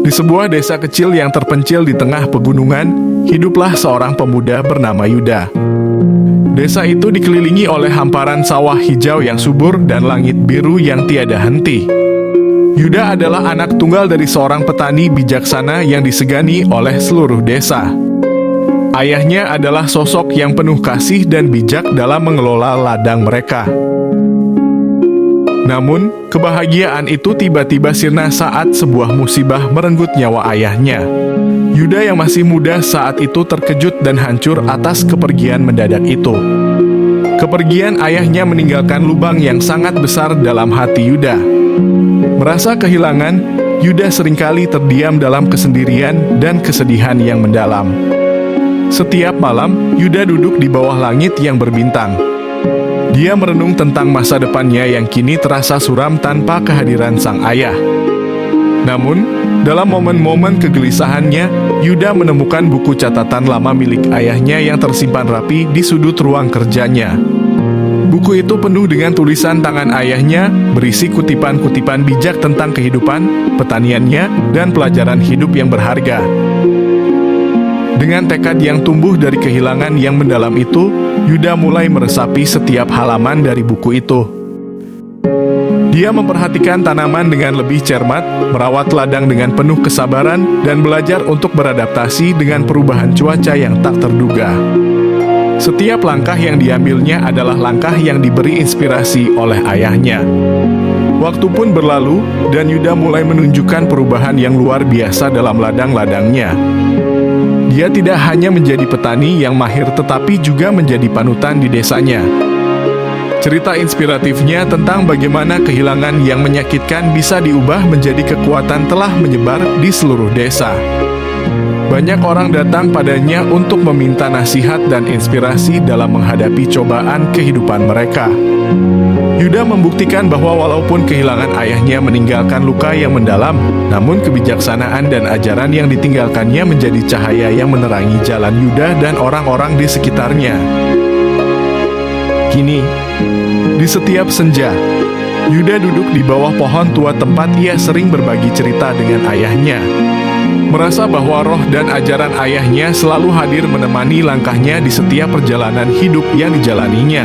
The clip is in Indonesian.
Di sebuah desa kecil yang terpencil di tengah pegunungan, hiduplah seorang pemuda bernama Yuda. Desa itu dikelilingi oleh hamparan sawah hijau yang subur dan langit biru yang tiada henti. Yuda adalah anak tunggal dari seorang petani bijaksana yang disegani oleh seluruh desa. Ayahnya adalah sosok yang penuh kasih dan bijak dalam mengelola ladang mereka. Namun, kebahagiaan itu tiba-tiba sirna saat sebuah musibah merenggut nyawa ayahnya. Yuda yang masih muda saat itu terkejut dan hancur atas kepergian mendadak itu. Kepergian ayahnya meninggalkan lubang yang sangat besar dalam hati Yuda. Merasa kehilangan, Yuda seringkali terdiam dalam kesendirian dan kesedihan yang mendalam. Setiap malam, Yuda duduk di bawah langit yang berbintang. Dia merenung tentang masa depannya yang kini terasa suram tanpa kehadiran sang ayah. Namun, dalam momen-momen kegelisahannya, Yuda menemukan buku catatan lama milik ayahnya yang tersimpan rapi di sudut ruang kerjanya. Buku itu penuh dengan tulisan tangan ayahnya, berisi kutipan-kutipan bijak tentang kehidupan, pertaniannya, dan pelajaran hidup yang berharga. Dengan tekad yang tumbuh dari kehilangan yang mendalam itu, Yuda mulai meresapi setiap halaman dari buku itu. Dia memperhatikan tanaman dengan lebih cermat, merawat ladang dengan penuh kesabaran, dan belajar untuk beradaptasi dengan perubahan cuaca yang tak terduga. Setiap langkah yang diambilnya adalah langkah yang diberi inspirasi oleh ayahnya. Waktu pun berlalu, dan Yuda mulai menunjukkan perubahan yang luar biasa dalam ladang-ladangnya. Dia tidak hanya menjadi petani yang mahir tetapi juga menjadi panutan di desanya. Cerita inspiratifnya tentang bagaimana kehilangan yang menyakitkan bisa diubah menjadi kekuatan telah menyebar di seluruh desa. Banyak orang datang padanya untuk meminta nasihat dan inspirasi dalam menghadapi cobaan kehidupan mereka. Yuda membuktikan bahwa walaupun kehilangan ayahnya meninggalkan luka yang mendalam, namun kebijaksanaan dan ajaran yang ditinggalkannya menjadi cahaya yang menerangi jalan Yuda dan orang-orang di sekitarnya. Kini, di setiap senja, Yuda duduk di bawah pohon tua tempat ia sering berbagi cerita dengan ayahnya. Merasa bahwa roh dan ajaran ayahnya selalu hadir menemani langkahnya di setiap perjalanan hidup yang dijalaninya.